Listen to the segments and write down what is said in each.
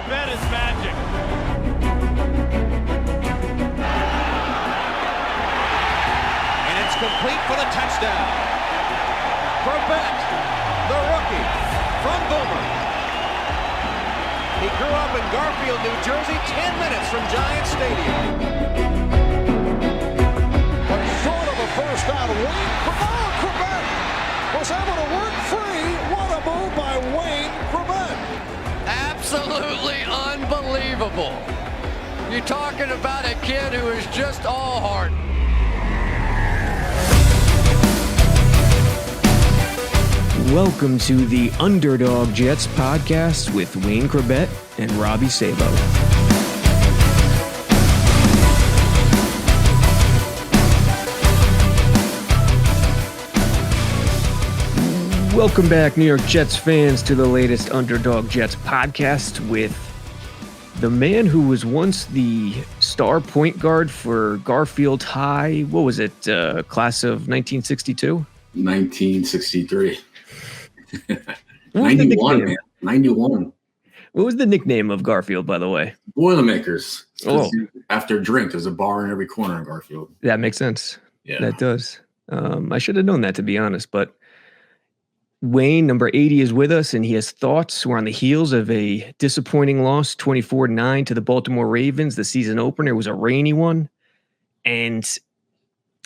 Corbett is magic. And it's complete for the touchdown. Corbett, the rookie from Boomer. He grew up in Garfield, New Jersey, 10 minutes from Giant Stadium. But short of a first down, Corbett was able to work free. What a move by Wayne Corbett. Absolutely unbelievable. You're talking about a kid who is just all heart. Welcome to the Underdog Jets podcast with Wayne Corbett and Robbie Sabo. Welcome back, New York Jets fans, to the latest Underdog Jets podcast with the man who was once the star point guard for Garfield High. What was it? Class of 1962? 1963. 91, man. 91. What was the nickname of Garfield, by the way? Boilermakers. Oh. After a drink, there's a bar in every corner in Garfield. That makes sense. Yeah. That does. I should have known that, to be honest. But Wayne, number 80, is with us, and he has thoughts. We're on the heels of a disappointing loss, 24-9 to the Baltimore Ravens. The season opener was a rainy one. And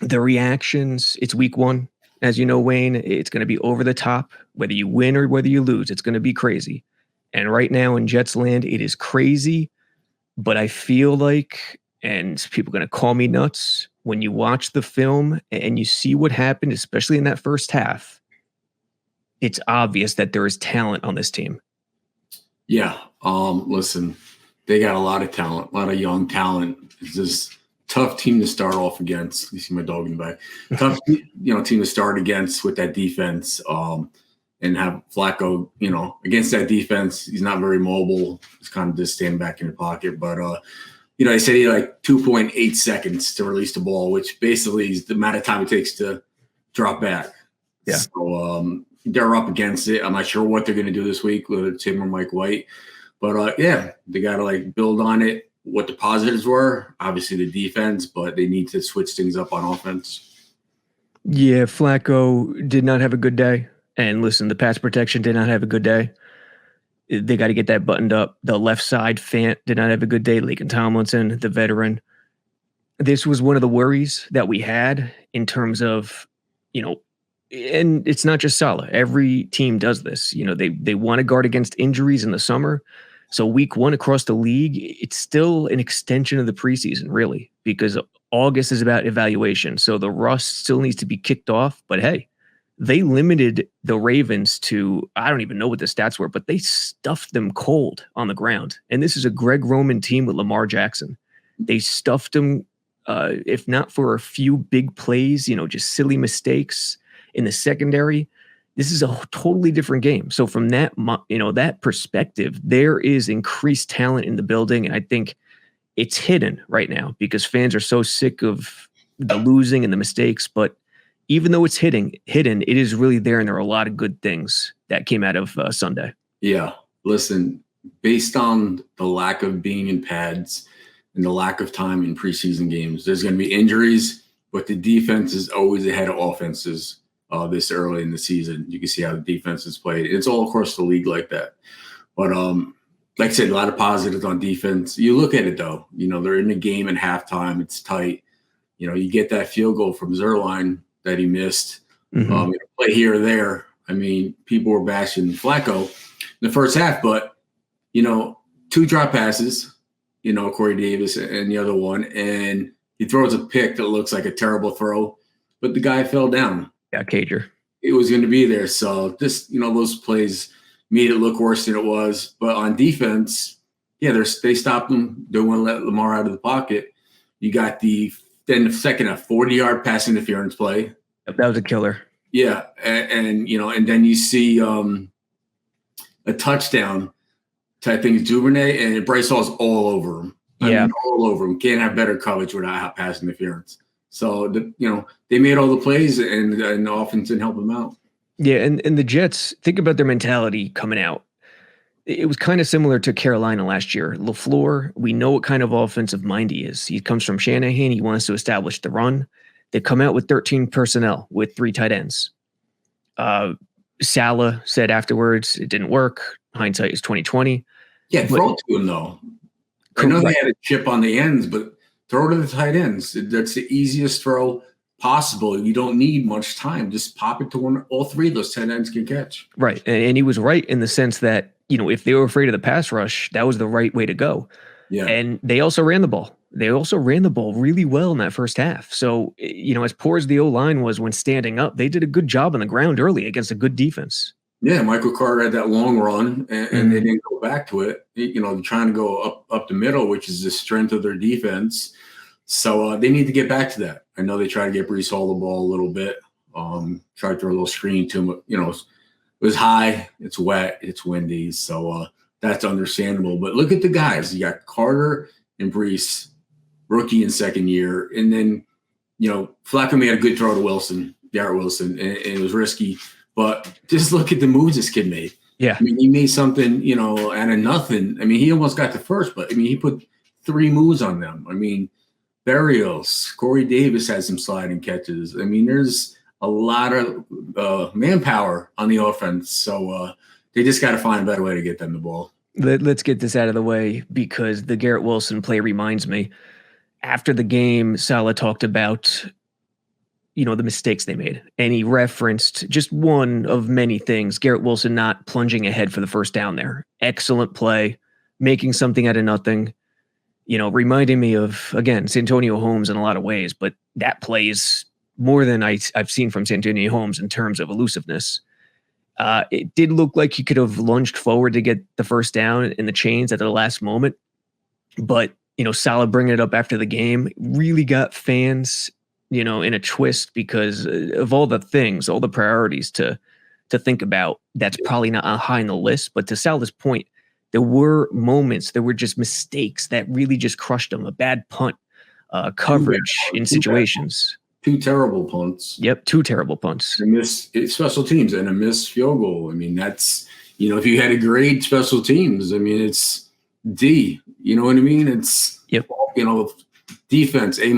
the reactions, it's week one. As you know, Wayne, it's going to be over the top. Whether you win or whether you lose, it's going to be crazy. And right now in Jets land, it is crazy. But I feel like, and people are going to call me nuts, when you watch the film and you see what happened, especially in that first half, it's obvious that there is talent on this team. Yeah. Listen, they got a lot of talent, a lot of young talent. It's just tough team to start off against. You see my dog in the back. Tough, team to start against with that defense. And have Flacco, against that defense. He's not very mobile. He's kind of just standing back in the pocket. But they say he like 2.8 seconds to release the ball, which basically is the amount of time it takes to drop back. Yeah. So they're up against it. I'm not sure what they're going to do this week, whether it's him or Mike White. But they got to build on it. What the positives were, obviously the defense, but they need to switch things up on offense. Yeah, Flacco did not have a good day. And listen, the pass protection did not have a good day. They got to get that buttoned up. The left side, Fant, did not have a good day. Laken Tomlinson, the veteran. This was one of the worries that we had in terms of, and it's not just Salah. Every team does this. They want to guard against injuries in the summer. So week one across the league, it's still an extension of the preseason, really, because August is about evaluation. So the rust still needs to be kicked off. But hey, they limited the Ravens to, I don't even know what the stats were, but they stuffed them cold on the ground. And this is a Greg Roman team with Lamar Jackson. They stuffed them, if not for a few big plays, just silly mistakes in the secondary. This is a totally different game. So from that, that perspective, there is increased talent in the building. And I think it's hidden right now because fans are so sick of the losing and the mistakes. But even though it's hidden, it is really there. And there are a lot of good things that came out of Sunday. Yeah. Listen, based on the lack of being in pads and the lack of time in preseason games, there's going to be injuries, but the defense is always ahead of offenses. This early in the season, you can see how the defense is played. It's all across the league like that. But like I said, a lot of positives on defense. You look at it though, they're in the game at halftime. It's tight. You get that field goal from Zerline that he missed. Mm-hmm. Play here or there. I mean, people were bashing Flacco in the first half, but 2 drop passes. Corey Davis and the other one, and he throws a pick that looks like a terrible throw, but the guy fell down. Yeah, Cager. It was going to be there. So just, those plays made it look worse than it was. But on defense, they stopped them. Don't want to let Lamar out of the pocket. You got the second, a 40-yard pass interference play. That was a killer. Yeah. And then you see a touchdown to, I think, Duvernay, and Bryce Hall's all over him. All over him. Can't have better coverage without pass interference. So, they made all the plays and the offense didn't help them out. Yeah, and the Jets, think about their mentality coming out. it was kind of similar to Carolina last year. LaFleur, we know what kind of offensive mind he is. He comes from Shanahan. He wants to establish the run. They come out with 13 personnel with 3 tight ends. Saleh said afterwards it didn't work. Hindsight is 2020. Yeah, throw it to him though. I know they had a chip on the ends, but throw to the tight ends. That's the easiest throw possible. You don't need much time. Just pop it to one. All 3 of those tight ends can catch. Right, and he was right in the sense that, if they were afraid of the pass rush, that was the right way to go. Yeah, and they also ran the ball. They also ran the ball really well in that first half. So, as poor as the O-line was when standing up, they did a good job on the ground early against a good defense. Yeah, Michael Carter had that long run, and they didn't go back to it. Trying to go up the middle, which is the strength of their defense. So they need to get back to that. I know they tried to get Breece Hall the ball a little bit, tried to throw a little screen to him. It was high, it's wet, it's windy, so that's understandable. But look at the guys. You got Carter and Breece, rookie and second year. And then, Flacco made a good throw to Garrett Wilson, and it was risky. But just look at the moves this kid made. Yeah. I mean, he made something, out of nothing. I mean, he almost got the first, but, he put 3 moves on them. I mean, Berrios, Corey Davis had some sliding catches. I mean, there's a lot of manpower on the offense. So they just got to find a better way to get them the ball. Let's get this out of the way because the Garrett Wilson play reminds me. After the game, Saleh talked about, the mistakes they made. And he referenced just one of many things. Garrett Wilson not plunging ahead for the first down there. Excellent play, making something out of nothing. Reminding me of, again, Santonio Holmes in a lot of ways, but that play is more than I've seen from Santonio Holmes in terms of elusiveness. It did look like he could have lunged forward to get the first down in the chains at the last moment. But, Saleh bringing it up after the game really got fans, in a twist because of all the things, all the priorities to think about. That's probably not high on the list. But to Saleh's point, there were moments, there were just mistakes that really just crushed him. A bad punt, coverage in situations. 2 terrible punts. Yep, 2 terrible punts. A missed special teams and a missed field goal. I mean, that's, if you had a grade special teams, I mean, it's D. You know what I mean? It's, defense, A-,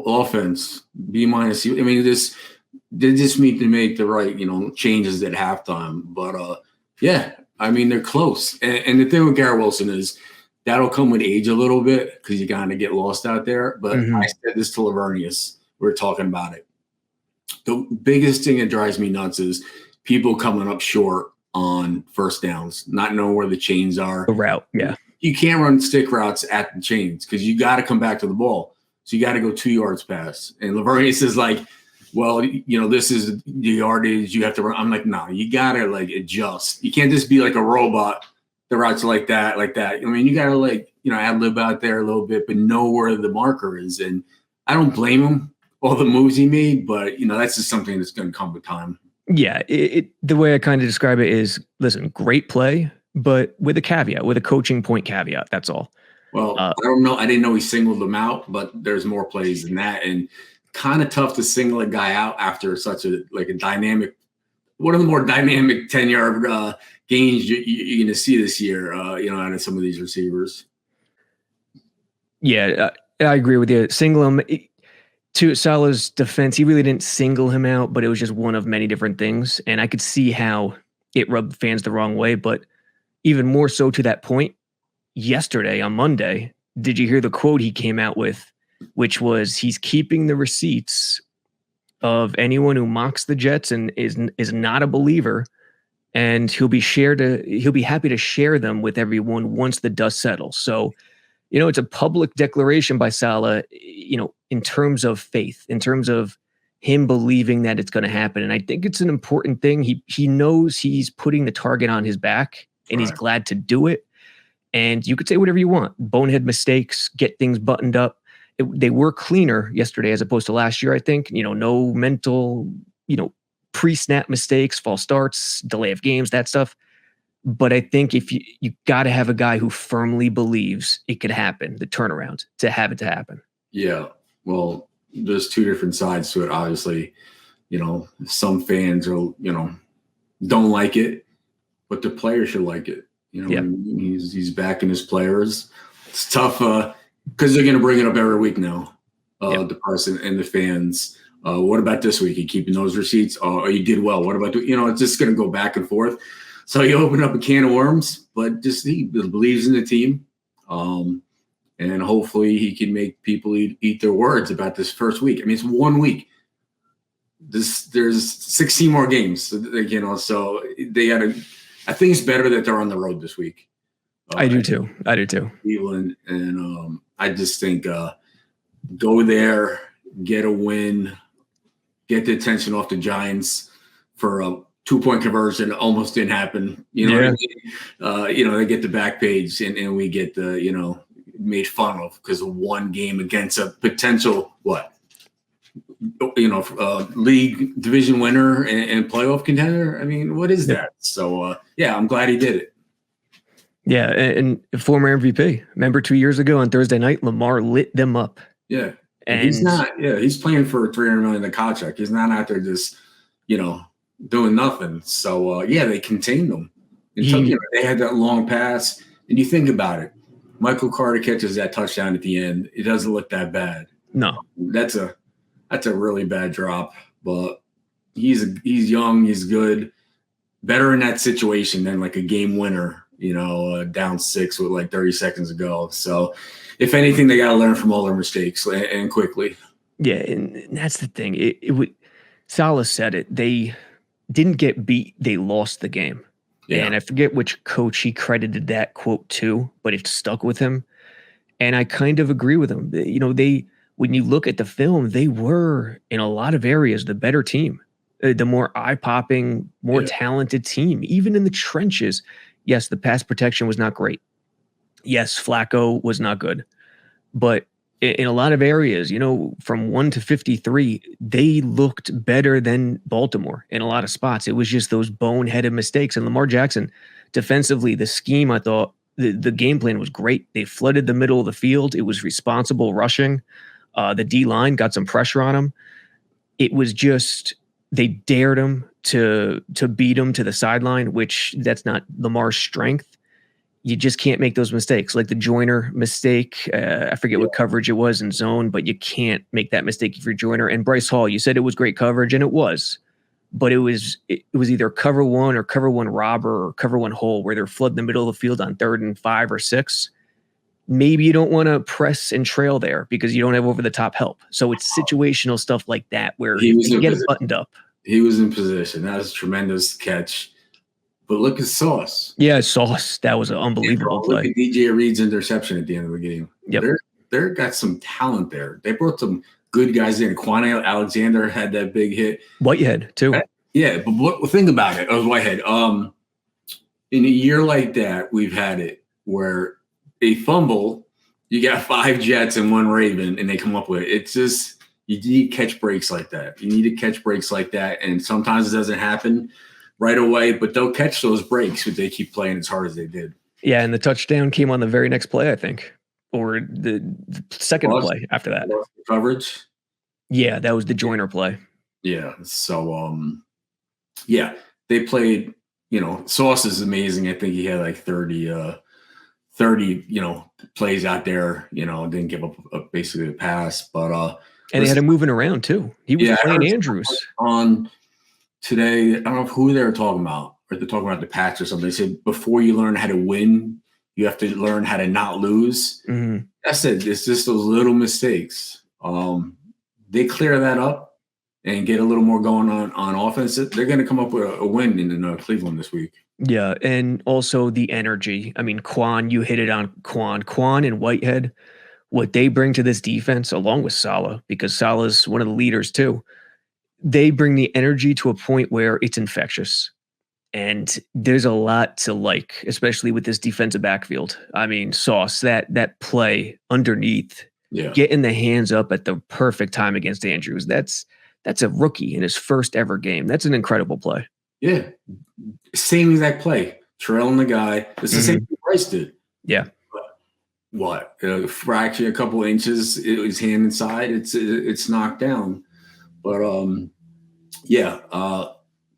offense, B-. I mean, they just need to make the right, changes at halftime. But, yeah, I mean, they're close. And the thing with Garrett Wilson is that'll come with age a little bit because you kind of get lost out there. But I said this to Lavernius. We were talking about it. The biggest thing that drives me nuts is people coming up short on first downs, not knowing where the chains are. The route, yeah. You can't run stick routes at the chains because you got to come back to the ball. So you got to go 2 yards past. And Lavernius is like, well, this is the yardage you have to run. I'm like, no, you got to adjust. You can't just be like a robot. The routes like that. I mean, you got to ad-lib out there a little bit, but know where the marker is. And I don't blame him, all the moves he made, but, that's just something that's going to come with time. Yeah, the way I kind of describe it is, listen, great play, but with a caveat, with a coaching point caveat, that's all. Well, I don't know. I didn't know he singled them out, but there's more plays than that. And kind of tough to single a guy out after such a dynamic, one of the more dynamic 10-yard gains you're going to see this year, out of some of these receivers. Yeah, I agree with you. Single him. To Saleh's defense, he really didn't single him out, but it was just one of many different things. And I could see how it rubbed fans the wrong way. But even more so to that point, yesterday on Monday, did you hear the quote he came out with, which was he's keeping the receipts of anyone who mocks the Jets and is not a believer, and he'll be happy to share them with everyone once the dust settles. So, it's a public declaration by Saleh, in terms of faith, in terms of him believing that it's going to happen. And I think it's an important thing. He knows he's putting the target on his back, and he's glad to do it. And you could say whatever you want. Bonehead mistakes, get things buttoned up. They were cleaner yesterday as opposed to last year, I think. No mental, pre-snap mistakes, false starts, delay of games, that stuff. But I think if you got to have a guy who firmly believes it could happen, the turnaround, to have it to happen. Yeah. Well, there's 2 different sides to it. Obviously, some fans are, don't like it. but the players should like it. You know, Yeah. what I mean? He's backing his players. It's tough because they're going to bring it up every week now. The person and the fans. What about this week? You keeping those receipts? Oh, you did well. What about it's just going to go back and forth. So you open up a can of worms, but just he believes in the team, and hopefully he can make people eat their words about this first week. I mean, it's 1 week. There's 16 more games, so they got to. I think it's better that they're on the road this week. I do too. Cleveland, and I just think go there, get a win, get the attention off the Giants for a 2-point conversion. Almost didn't happen. You know what I mean? They get the back page, and we get the made fun of because of one game against a potential league division winner and playoff contender. I mean, what is that? So, I'm glad he did it. Yeah, and former MVP. Remember 2 years ago on Thursday night, Lamar lit them up. Yeah, and he's not. Yeah, he's playing for $300 million in the contract. He's not out there just, doing nothing. So, they contained them. They had that long pass, and you think about it. Michael Carter catches that touchdown at the end. It doesn't look that bad. No, that's a really bad drop, but he's young, he's good, better in that situation than like a game winner, down 6 with like 30 seconds to go. So if anything, they got to learn from all their mistakes and quickly. Yeah. And that's the thing. It would, Salah said it, they didn't get beat. They lost the game. Yeah. And I forget which coach he credited that quote to, but it stuck with him. And I kind of agree with him. When you look at the film, they were, in a lot of areas, the better team, the more eye-popping, more talented team, even in the trenches. Yes, the pass protection was not great. Yes, Flacco was not good. But in a lot of areas, from 1 to 53, they looked better than Baltimore in a lot of spots. It was just those boneheaded mistakes. And Lamar Jackson, defensively, the scheme, I thought, the game plan was great. They flooded the middle of the field. It was responsible rushing. The D-line got some pressure on him. It was just they dared him to beat him to the sideline, which that's not Lamar's strength. You just can't make those mistakes. Like the Joyner mistake, I forget what coverage it was in zone, but you can't make that mistake if you're Joyner. And Bryce Hall, you said it was great coverage, and it was. But it was either cover 1 or cover 1 robber or cover 1 hole where they're flooding the middle of the field on 3rd and 5 or 6. Maybe you don't want to press and trail there because you don't have over-the-top help. So it's situational stuff like that where you get it buttoned up. He was in position. That was a tremendous catch. But look at Sauce. Yeah, Sauce. That was an unbelievable play. Look at DJ Reed's interception at the end of the game. Yep. They're got some talent there. They brought some good guys in. Quan Alexander had that big hit. Whitehead, too. Yeah, but think about it. Whitehead. In a year like that, we've had it where a fumble, you got 5 Jets and 1 Raven, and they come up with it. It's just you need catch breaks like that. You need to catch breaks like that, and sometimes it doesn't happen right away, but they'll catch those breaks if they keep playing as hard as they did. Yeah, and the touchdown came on the very next play, I think, or the second play after that. Coverage? Yeah, that was the Joyner play. Yeah, so, they played, Sauce is amazing. I think he had like 30, plays out there, didn't give up basically a pass, but and they had him moving around too. He was playing Andrews on today. I don't know who they were talking about, or they're talking about the Pats or something. They said before you learn how to win, you have to learn how to not lose. Mm-hmm. That's it. It's just those little mistakes. They clear that up and get a little more going on offense. They're going to come up with a win in Cleveland this week. Yeah, and also the energy. I mean, Quan, you hit it on Quan and Whitehead. What they bring to this defense, along with Salah, because Salah's one of the leaders too, they bring the energy to a point where it's infectious. And there's a lot to like, especially with this defensive backfield. I mean, Sauce, that play underneath, getting the hands up at the perfect time against Andrews, that's a rookie in his first ever game. That's an incredible play. Yeah. Same exact play. Trailing the guy. It's the same thing Bryce did. Yeah. What? A fraction, a couple inches, his hand inside, it's knocked down. But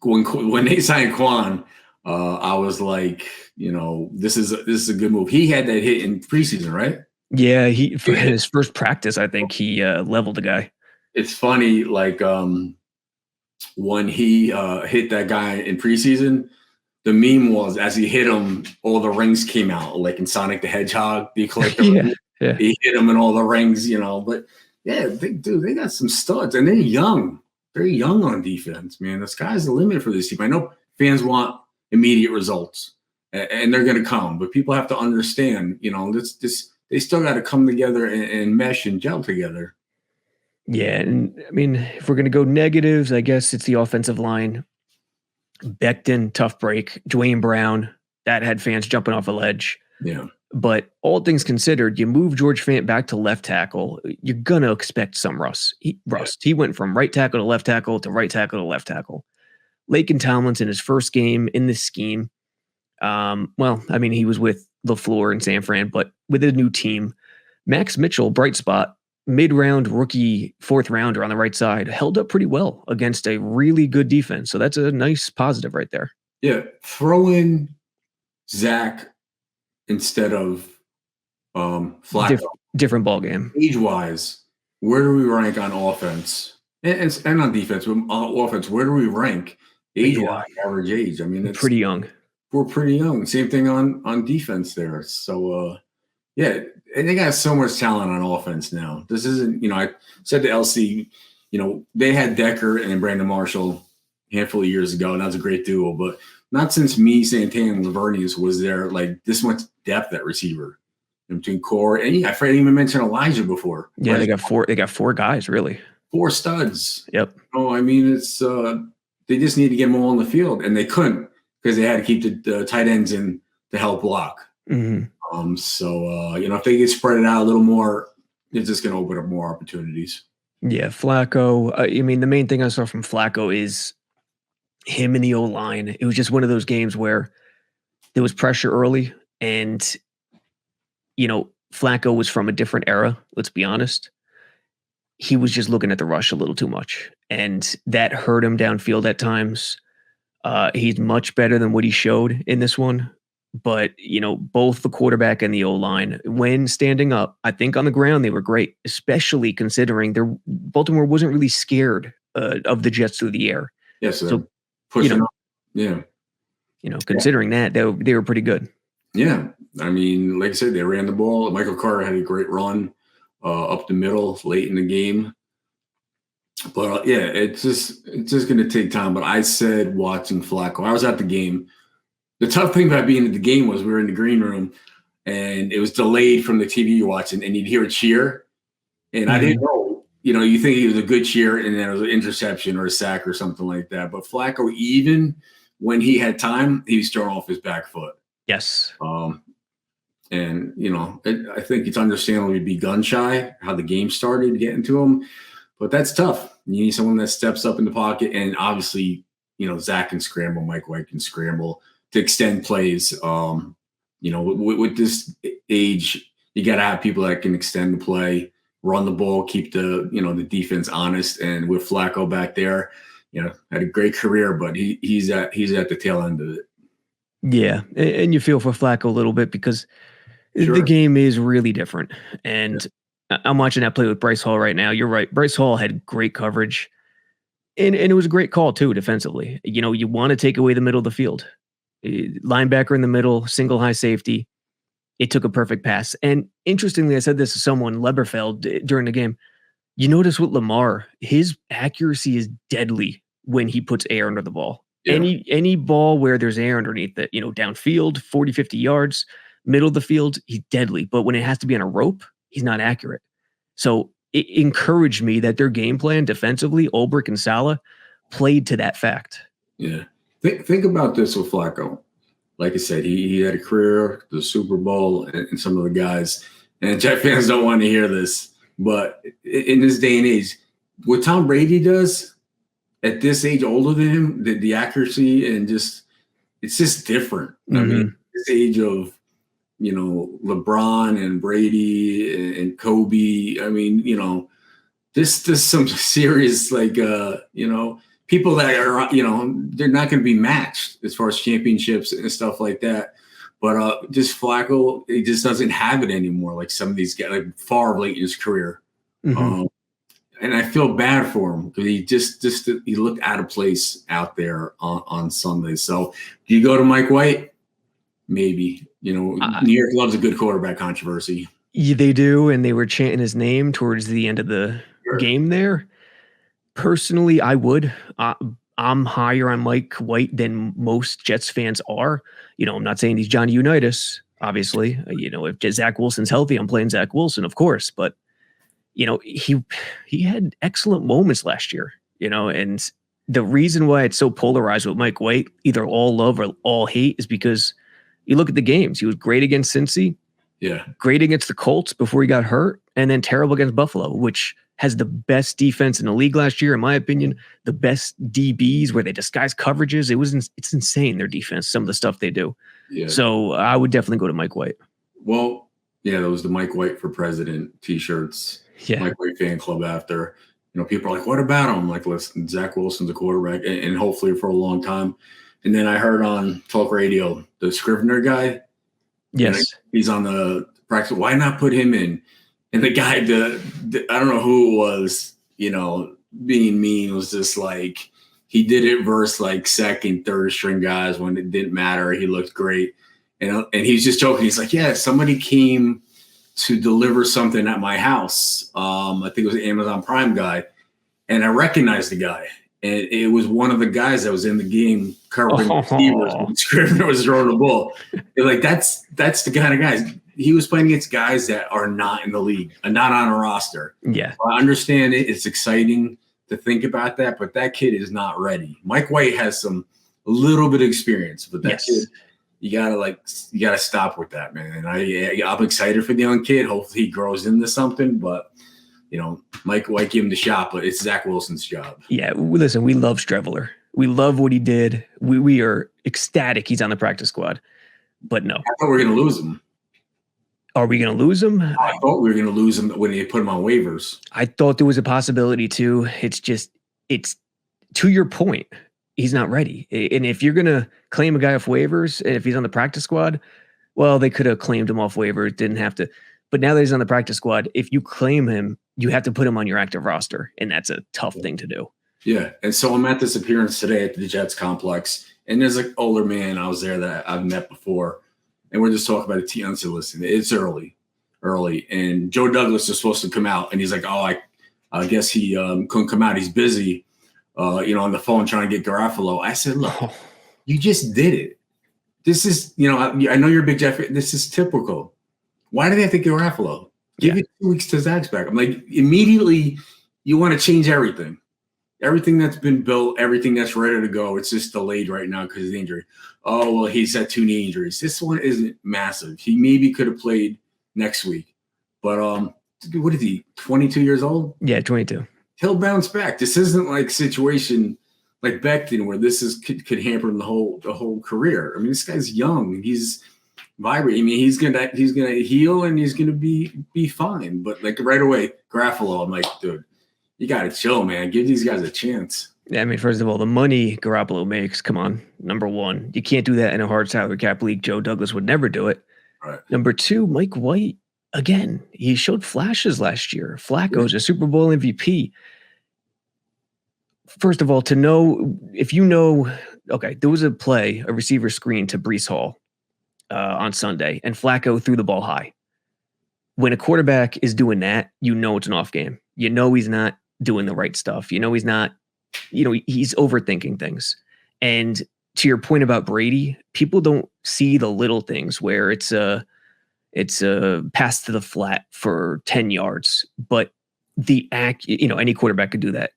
when they signed Quan, I was like, this is a good move. He had that hit in preseason, right? Yeah, for his first practice, I think he leveled the guy. It's funny, like when he hit that guy in preseason, the meme was as he hit him, all the rings came out, like in Sonic the Hedgehog. You collect the Yeah, rings, yeah. he hit him and all the rings, But yeah, they got some studs, and they're young. They're young on defense, man. The sky's the limit for this team. I know fans want immediate results, and they're going to come, but people have to understand, they still got to come together and mesh and gel together. Yeah, and I mean, if we're going to go negatives, I guess it's the offensive line. Becton, tough break. Dwayne Brown, that had fans jumping off a ledge. Yeah. But all things considered, you move George Fant back to left tackle, you're going to expect some rust. He went from right tackle to left tackle to right tackle to left tackle. Laken Tomlinson, his first game in this scheme, he was with LaFleur and San Fran, but with a new team. Max Mitchell, bright spot, mid-round rookie, fourth rounder on the right side, held up pretty well against a really good defense. So that's a nice positive right there. Yeah, throw in Zach instead of Flacco. Different ball game. Age-wise, where do we rank on offense and on defense? But on offense, where do we rank age-wise, average age? I mean, it's pretty young. We're pretty young. Same thing on defense there. So, yeah, and they got so much talent on offense now. This isn't, I said to LC, they had Decker and Brandon Marshall a handful of years ago, and that was a great duo. But not since me, Santana, and Lavernius was there like this much depth at receiver between core and I didn't even mention Elijah before. Yeah, they got four. They got four guys, really. 4 studs. Yep. Oh, I mean, it's they just need to get them all on the field, and they couldn't because they had to keep the tight ends in to help block. Mm-hmm. So if they get spread it out a little more, it's just going to open up more opportunities. Yeah, Flacco. The main thing I saw from Flacco is him in the O-line. It was just one of those games where there was pressure early, and Flacco was from a different era. Let's be honest. He was just looking at the rush a little too much, and that hurt him downfield at times. He's much better than what he showed in this one. But, both the quarterback and the O-line, when standing up, I think on the ground they were great, especially considering Baltimore wasn't really scared of the Jets through the air. Yes, so pushing up. Yeah. Considering that, they were pretty good. Yeah. I mean, like I said, they ran the ball. Michael Carter had a great run up the middle late in the game. But, yeah, it's just going to take time. But I said watching Flacco, I was at the game. The tough thing about being at the game was we were in the green room, and it was delayed from the TV you're watching, and you'd hear a cheer. And I didn't know, you think it was a good cheer, and then it was an interception or a sack or something like that. But Flacco, even when he had time, he was throwing off his back foot. Yes. And, I think it's understandable to be gun shy, how the game started getting to him. But that's tough. You need someone that steps up in the pocket, and obviously, Zach can scramble, Mike White can scramble to extend plays. With this age, you got to have people that can extend the play, run the ball, keep the defense honest. And with Flacco back there, had a great career, but he's at the tail end of it. Yeah, and you feel for Flacco a little bit because the game is really different. And I'm watching that play with Bryce Hall right now. You're right. Bryce Hall had great coverage, and it was a great call too defensively. You want to take away the middle of the field. Linebacker in the middle, single high safety. It took a perfect pass. And interestingly, I said this to someone, Leberfeld, during the game. You notice with Lamar, his accuracy is deadly when he puts air under the ball. Yeah. Any ball where there's air underneath it, downfield, 40, 50 yards, middle of the field, he's deadly. But when it has to be on a rope, he's not accurate. So it encouraged me that their game plan defensively, Ulbrich and Saleh, played to that fact. Yeah. Think about this with Flacco. Like I said, he had a career, the Super Bowl, and some of the guys. And Jet fans don't want to hear this, but in this day and age, what Tom Brady does at this age, older than him, the accuracy and it's just different. Mm-hmm. I mean, this age of LeBron and Brady and Kobe. I mean, this some serious people that are, they're not going to be matched as far as championships and stuff like that. But just Flacco, he just doesn't have it anymore. Like some of these guys, like far late in his career. Mm-hmm. And I feel bad for him because he looked out of place out there on Sunday. So do you go to Mike White? Maybe. New York loves a good quarterback controversy. Yeah, they do, and they were chanting his name towards the end of the game there. Personally, I would. I'm higher on Mike White than most Jets fans are. I'm not saying he's Johnny Unitas, obviously. If Zach Wilson's healthy, I'm playing Zach Wilson, of course. But, he had excellent moments last year, and the reason why it's so polarized with Mike White, either all love or all hate, is because you look at the games. He was great against Cincy. Yeah. Great against the Colts before he got hurt, and then terrible against Buffalo, which has the best defense in the league last year, in my opinion. The best DBs where they disguise coverages. It's insane, their defense, some of the stuff they do. Yeah. So I would definitely go to Mike White. Well, yeah, there was the Mike White for President T-shirts. Yeah. Mike White fan club after. People are like, what about him? Like, listen, Zach Wilson's a quarterback, and hopefully for a long time. And then I heard on talk radio, the Scrivener guy. Yes. He's on the practice. Why not put him in? And the guy, I don't know who it was, being mean, was just like, he did it versus like second, third string guys when it didn't matter. He looked great. And he's just joking. He's like, yeah, somebody came to deliver something at my house. I think it was an Amazon Prime guy. And I recognized the guy. And it was one of the guys that was in the game covering receivers when Scrivener was throwing the ball. Like, that's the kind of guys. He was playing against guys that are not in the league and not on a roster. Yeah. So I understand it. It's exciting to think about that, but that kid is not ready. Mike White has a little bit of experience, but that kid, you gotta stop with that, man. And I'm excited for the young kid. Hopefully he grows into something, but Mike White gave him the shot, but it's Zach Wilson's job. Yeah, listen, we love Streveler. We love what he did. We are ecstatic he's on the practice squad. But no. I thought we were going to lose him. Are we going to lose him? I thought we were going to lose him when they put him on waivers. I thought there was a possibility too. It's to your point, he's not ready. And if you're going to claim a guy off waivers, and if he's on the practice squad, well, they could have claimed him off waivers, didn't have to. But now that he's on the practice squad, if you claim him, you have to put him on your active roster, and that's a tough thing to do. Yeah, and so I'm at this appearance today at the Jets complex, and there's an older man I was there that I've met before, and we're just talking about a team. So listen, it's early, and Joe Douglas is supposed to come out, and he's like, oh, I guess he couldn't come out. He's busy, on the phone trying to get Garofalo. I said, look, you just did it. This is, I know you're a big Jeff. This is typical. Why do they have to get Garofalo? Give it 2 weeks to Zach's back. I'm like, immediately you want to change everything. Everything that's been built, everything that's ready to go, it's just delayed right now because of the injury. Oh, well, he's had 2 knee injuries. This one isn't massive. He maybe could have played next week. But what is he, 22 years old? Yeah, 22. He'll bounce back. This isn't like a situation like Becton where this could hamper him the whole career. I mean, this guy's young. He's vibrant. I mean, he's gonna heal and he's gonna be fine. But like right away, Garofalo, I'm like, dude, you gotta chill, man. Give these guys a chance. Yeah, I mean, first of all, the money Garoppolo makes, come on. Number one, you can't do that in a hard salary cap league. Joe Douglas would never do it. Right. Number two, Mike White, again, he showed flashes last year. Flacco's a Super Bowl MVP. First of all, to know, if you know, okay, there was a receiver screen to Breece Hall on Sunday, and Flacco threw the ball high. When a quarterback is doing that, you know it's an off game. You know he's not doing the right stuff. You know he's not, he's overthinking things. And to your point about Brady, people don't see the little things where it's a pass to the flat for 10 yards, but any quarterback could do that.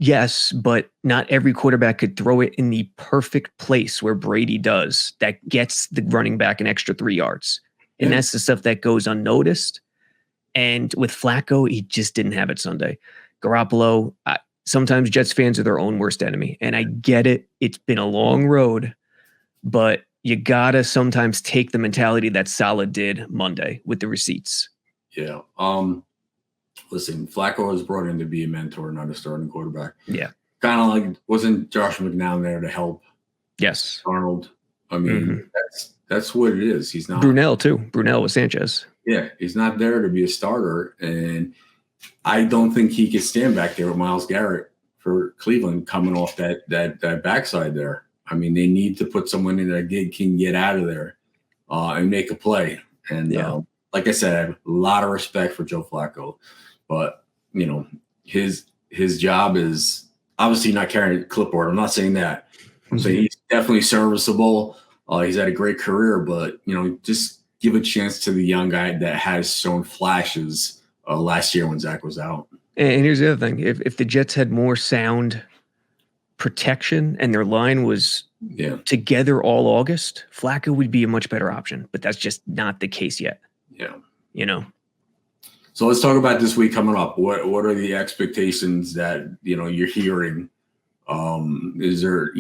Yes, but not every quarterback could throw it in the perfect place where Brady does that gets the running back an extra 3 yards. And that's the stuff that goes unnoticed. And with Flacco, he just didn't have it Sunday. Garoppolo, sometimes Jets fans are their own worst enemy. And I get it. It's been a long road, but you got to sometimes take the mentality that Saleh did Monday with the receipts. Yeah. Listen, Flacco was brought in to be a mentor, not a starting quarterback. Yeah. kind of like, wasn't Josh McNown there to help Yes. Arnold? I mean, that's what it is. He's not. Brunel too. Brunel with Sanchez. Yeah, he's not there to be a starter, and I don't think he could stand back there with Myles Garrett for Cleveland coming off that backside there. I mean, they need to put someone in that can get out of there and make a play. And like I said, I have a lot of respect for Joe Flacco, but you know, his job is obviously not carrying a clipboard. I'm not saying that. I'm saying he's definitely serviceable. He's had a great career, but you know, just give a chance to the young guy that has shown flashes last year when Zach was out. And here's the other thing: if the Jets had more sound protection and their line was together all August, Flacco would be a much better option. But that's just not the case yet. Yeah, you know. So let's talk about this week coming up. What are the expectations that you're hearing? Is there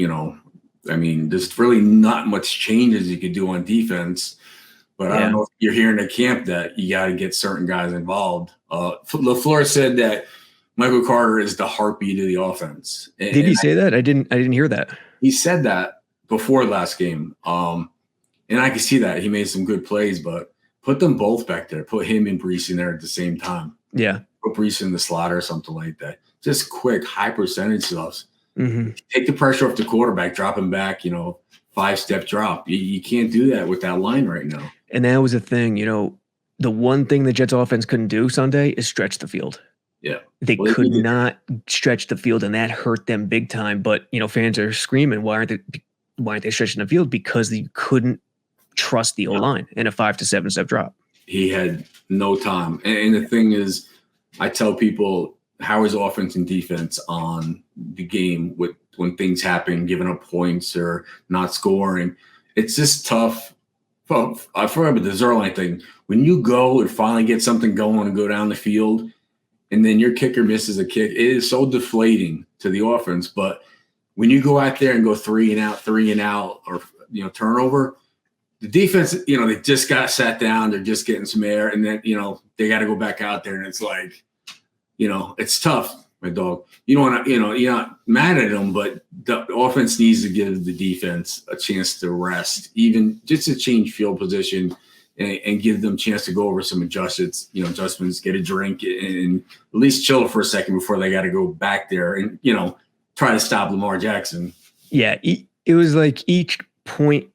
I mean, there's really not much changes you could do on defense. But I don't know if you're hearing at camp that you got to get certain guys involved. LaFleur said that Michael Carter is the heartbeat of the offense. Did he say that? I didn't hear that. He said that before last game. And I can see that. He made some good plays, but put them both back there. Put him and Brees in there at the same time. Yeah. Put Brees in the slot or something like that. Just quick, high percentage stuff. Mm-hmm. Take the pressure off the quarterback, drop him back, 5-step drop. You can't do that with that line right now. And that was the thing, the one thing the Jets offense couldn't do Sunday is stretch the field. Yeah. They could not stretch the field, and that hurt them big time. But, fans are screaming, why aren't they stretching the field? Because they couldn't trust the O-line in a 5 to 7 step drop. He had no time. And the thing is, I tell people how is offense and defense on the game when things happen, giving up points or not scoring. It's just tough. Well, I remember the Zerline thing. When you go and finally get something going and go down the field, and then your kicker misses a kick, it is so deflating to the offense. But when you go out there and go 3 and out, or turnover, the defense, they just got sat down. They're just getting some air, and then they got to go back out there, and it's like, it's tough. My dog, you don't want to, you're not mad at them, but the offense needs to give the defense a chance to rest, even just to change field position and give them a chance to go over some adjustments, get a drink and at least chill for a second before they got to go back there and, try to stop Lamar Jackson. Yeah. It was like each point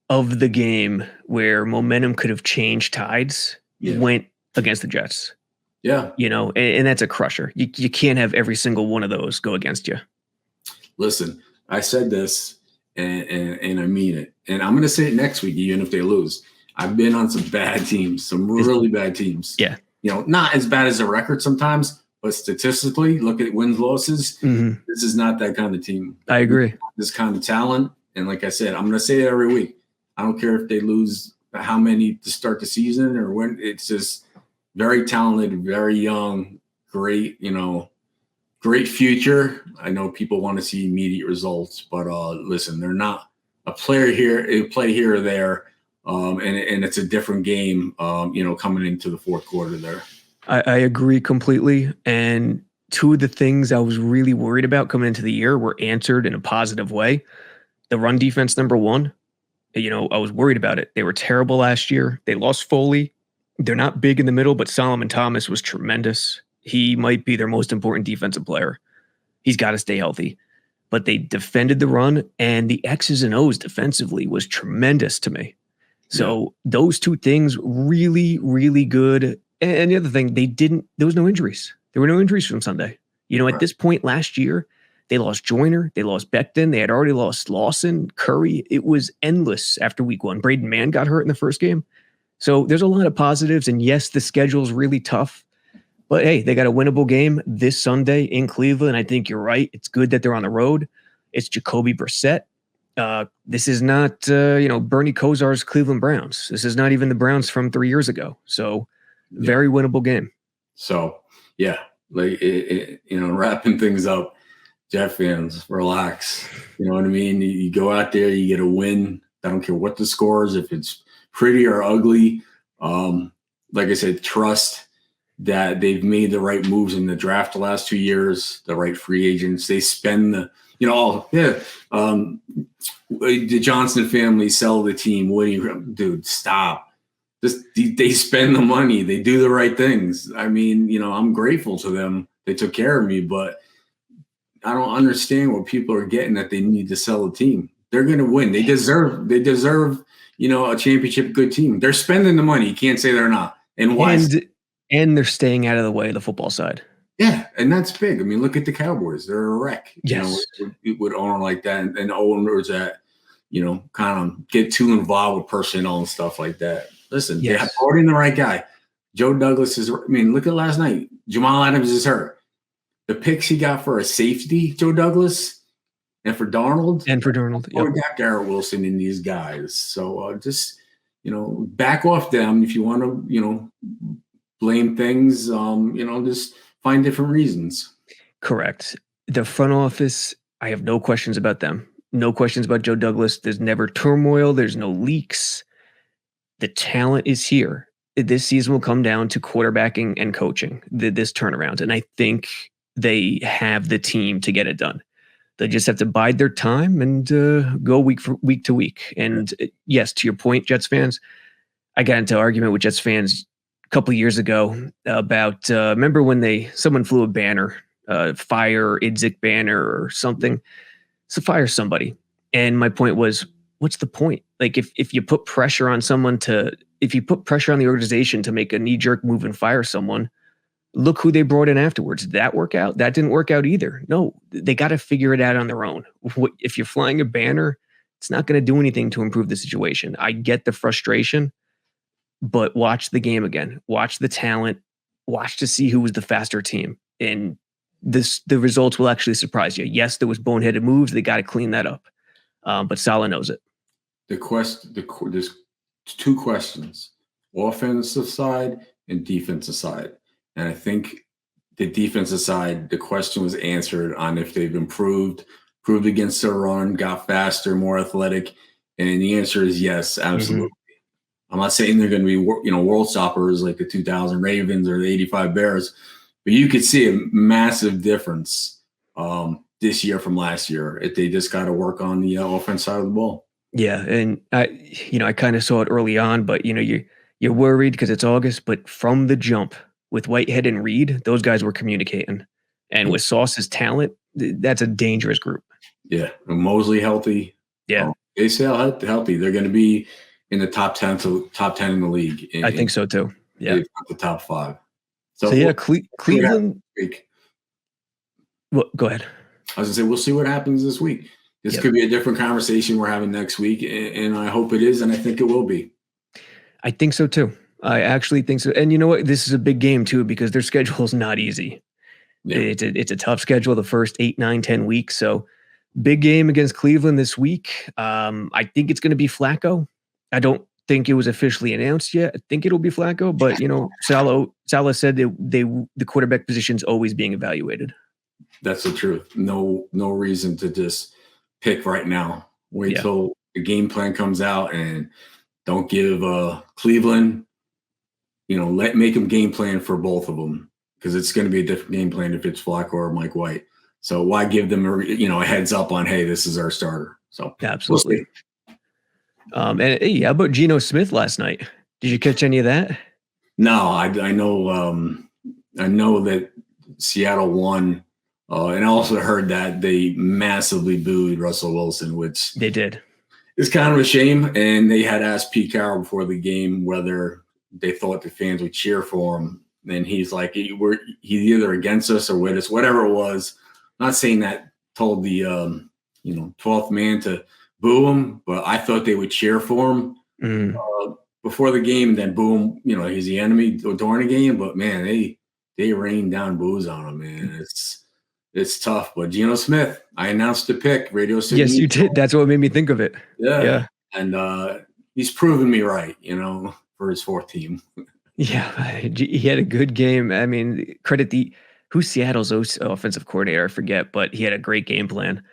of the game where momentum could have changed tides went against the Jets. Yeah. And that's a crusher. You can't have every single one of those go against you. Listen, I said this and I mean it. And I'm going to say it next week, even if they lose. I've been on some bad teams, some really bad teams. Yeah. Not as bad as the record sometimes, but statistically, look at wins, losses. Mm-hmm. This is not that kind of team. I agree. This kind of talent. And like I said, I'm going to say it every week. I don't care if they lose how many to start the season or when. It's just very talented, very young, great, great future. I know people want to see immediate results, but listen, they're not a play here or there, and it's a different game, coming into the fourth quarter there. I agree completely. And two of the things I was really worried about coming into the year were answered in a positive way. The run defense, number one, I was worried about it. They were terrible last year. They lost Foley. They're not big in the middle, but Solomon Thomas was tremendous. He might be their most important defensive player. He's got to stay healthy. But they defended the run, and the X's and O's defensively was tremendous to me. So those two things, really, really good. And the other thing, there was no injuries. There were no injuries from Sunday. At this point last year, they lost Joyner, they lost Becton, they had already lost Lawson, Curry. It was endless after week 1. Braden Mann got hurt in the first game. So there's a lot of positives, and yes, the schedule's really tough, but hey, they got a winnable game this Sunday in Cleveland. I think you're right. It's good that they're on the road. It's Jacoby Brissett. This is not, Bernie Kosar's Cleveland Browns. This is not even the Browns from 3 years ago. So very winnable game. So wrapping things up, Jet fans, relax. You know what I mean? You go out there, you get a win. I don't care what the score is, if it's pretty or ugly. Like I said, trust that they've made the right moves in the draft the last 2 years, the right free agents. They spend the Johnson family sell the team. What do you, dude? Stop. They spend the money. They do the right things. I mean, I'm grateful to them. They took care of me, but I don't understand what people are getting that they need to sell a team. They're going to win. They deserve, a championship good team. They're spending the money. You can't say they're not. And why? And they're staying out of the way of the football side. Yeah, and that's big. I mean, look at the Cowboys. They're a wreck. Yes. With owner like that and owners that, kind of get too involved with personnel and stuff like that. Listen, they have brought in the right guy. Joe Douglas look at last night. Jamal Adams is hurt. The picks he got for a safety, Joe Douglas, and for Darnold. Or got Garrett Wilson in these guys. So just, back off them if you want to, blame things, just find different reasons. Correct. The front office, I have no questions about them. No questions about Joe Douglas. There's never turmoil. There's no leaks. The talent is here. This season will come down to quarterbacking and coaching, this turnaround. And I think they have the team to get it done. They just have to bide their time and go week to week. And yes, to your point, Jets fans, I got into an argument with Jets fans a couple of years ago about, remember when someone flew a banner, fire Idzik banner or something? So fire somebody. And my point was, what's the point? Like if you put pressure on if you put pressure on the organization to make a knee-jerk move and fire someone, look who they brought in afterwards. Did that work out? That didn't work out either. No, they got to figure it out on their own. If you're flying a banner, it's not going to do anything to improve the situation. I get the frustration, but watch the game again. Watch the talent. Watch to see who was the faster team. And the results will actually surprise you. Yes, there was boneheaded moves. They got to clean that up. But Saleh knows it. There's two questions: offensive side and defensive side. And I think the defensive side, the question was answered on if they've improved against the run, got faster, more athletic, and the answer is yes, absolutely. Mm-hmm. I'm not saying they're going to be world stoppers like the 2000 Ravens or the 85 Bears, but you could see a massive difference this year from last year if they just got to work on the offense side of the ball. Yeah, and I kind of saw it early on, but you're worried because it's August. But from the jump, with Whitehead and Reed, those guys were communicating, and with Sauce's talent, that's a dangerous group. Yeah, and Mosley healthy. Yeah, they say healthy. They're going to be in the top 10 in the league. I think so too. Yeah, the top 5. So yeah, Cleveland. Well, go ahead. I was gonna say we'll see what happens this week. This could be a different conversation we're having next week, and I hope it is, and I think it will be. I think so too. I actually think so. And you know what? This is a big game too because their schedule is not easy. Yeah. It's a tough schedule the first 8, 9, 10 weeks. So big game against Cleveland this week. I think it's going to be Flacco. I don't think it was officially announced yet. I think it'll be Flacco, but Saleh said the quarterback position is always being evaluated. That's the truth. No reason to just pick right now. Wait till the game plan comes out and don't give Cleveland, make them game plan for both of them because it's going to be a different game plan if it's Flacco or Mike White. So why give them a heads up on, hey, this is our starter. So absolutely. And hey, how about Geno Smith last night? Did you catch any of that? No, I know that Seattle won. And I also heard that they massively booed Russell Wilson, which they did. It's kind of a shame. And they had asked Pete Carroll before the game whether they thought the fans would cheer for him. And he's like, he's either against us or with us, whatever it was. I'm not saying that told the 12th man to boo him, but I thought they would cheer for him before the game. Then boo him. He's the enemy during the game. But man, they rained down boos on him, man. It's tough, but Geno Smith, I announced the pick, Radio City. Yes, you did. That's what made me think of it. Yeah. And he's proven me right, for his 4th team. Yeah, he had a good game. I mean, credit who's Seattle's offensive coordinator? I forget, but he had a great game plan.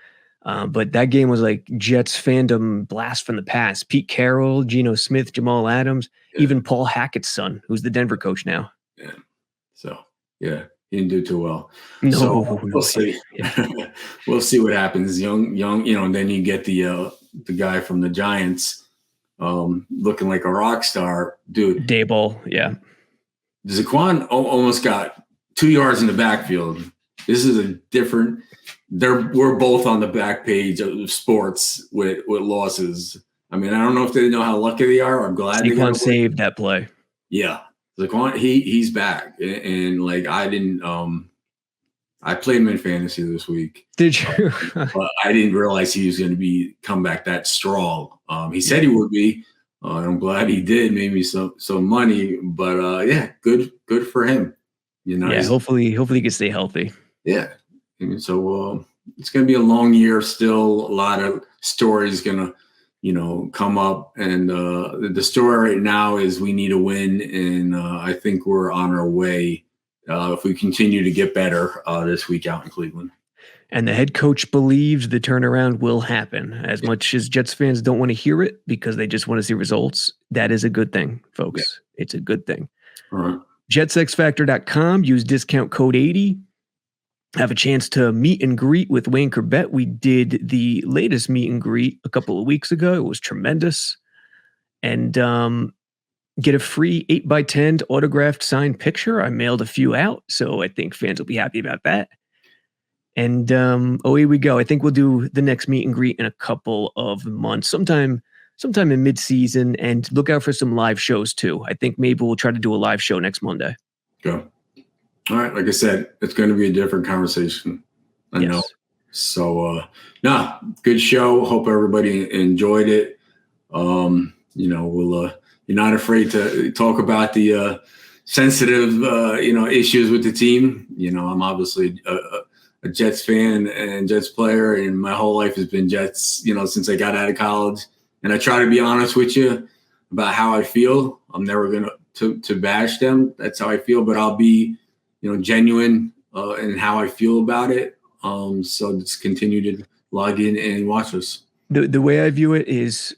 But that game was like Jets fandom blast from the past. Pete Carroll, Geno Smith, Jamal Adams, even Paul Hackett's son, who's the Denver coach now. Yeah. So yeah, he didn't do too well. No, So no. we'll see. Yeah. We'll see what happens. Young, and then you get the guy from the Giants looking like a rock star, dude. Dayball, yeah. Zaquan almost got 2 yards in the backfield. This is a different. We're both on the back page of sports with losses. I mean, I don't know if they know how lucky they are. I'm glad Saquon saved that play. Yeah, Zaquan, he's back, and like I didn't. I played him in fantasy this week. Did you? But I didn't realize he was going to come back that strong. He said he would be. I'm glad he did. Made me some money, but yeah, good for him. Yeah, hopefully he can stay healthy. Yeah, and so it's going to be a long year still. A lot of stories going to come up, and the story right now is we need a win, and I think we're on our way if we continue to get better this week out in Cleveland. And the head coach believes the turnaround will happen. As much as Jets fans don't want to hear it because they just want to see results, that is a good thing, folks. Yeah. It's a good thing. All right. JetsXFactor.com. Use discount code 80. Have a chance to meet and greet with Wayne Corbett. We did the latest meet and greet a couple of weeks ago. It was tremendous. And get a free 8x10 autographed signed picture. I mailed a few out, so I think fans will be happy about that. And away we go. I think we'll do the next meet and greet in a couple of months, sometime in mid-season, and look out for some live shows too. I think maybe we'll try to do a live show next Monday. Go. All right. Like I said, it's going to be a different conversation. I know. So, good show. Hope everybody enjoyed it. We'll, you're not afraid to talk about the sensitive, issues with the team. I'm obviously a Jets fan and Jets player, and my whole life has been Jets, since I got out of college. And I try to be honest with you about how I feel. I'm never going to bash them. That's how I feel, but I'll be, genuine in how I feel about it. So just continue to log in and watch us. The way I view it is,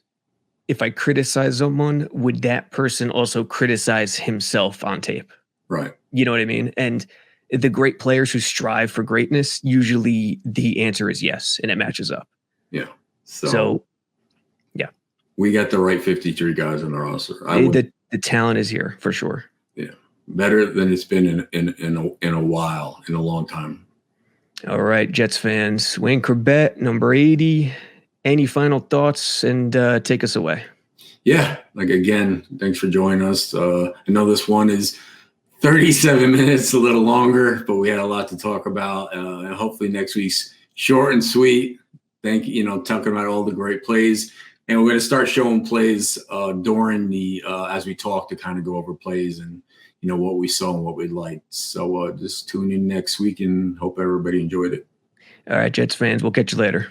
if I criticize someone, would that person also criticize himself on tape? Right. You know what I mean? And the great players who strive for greatness, usually the answer is yes, and it matches up. Yeah. So yeah. We got the right 53 guys on the roster. The talent is here for sure. Yeah. Better than it's been in a while, in a long time. All right, Jets fans. Wayne Corbett, number 80. Any final thoughts, and take us away? Yeah, again, thanks for joining us. I know this one is 37 minutes, a little longer, but we had a lot to talk about. And hopefully next week's short and sweet. Thank you, talking about all the great plays. And we're going to start showing plays during the as we talk, to kind of go over plays and, what we saw and what we liked. So just tune in next week and hope everybody enjoyed it. All right, Jets fans, we'll catch you later.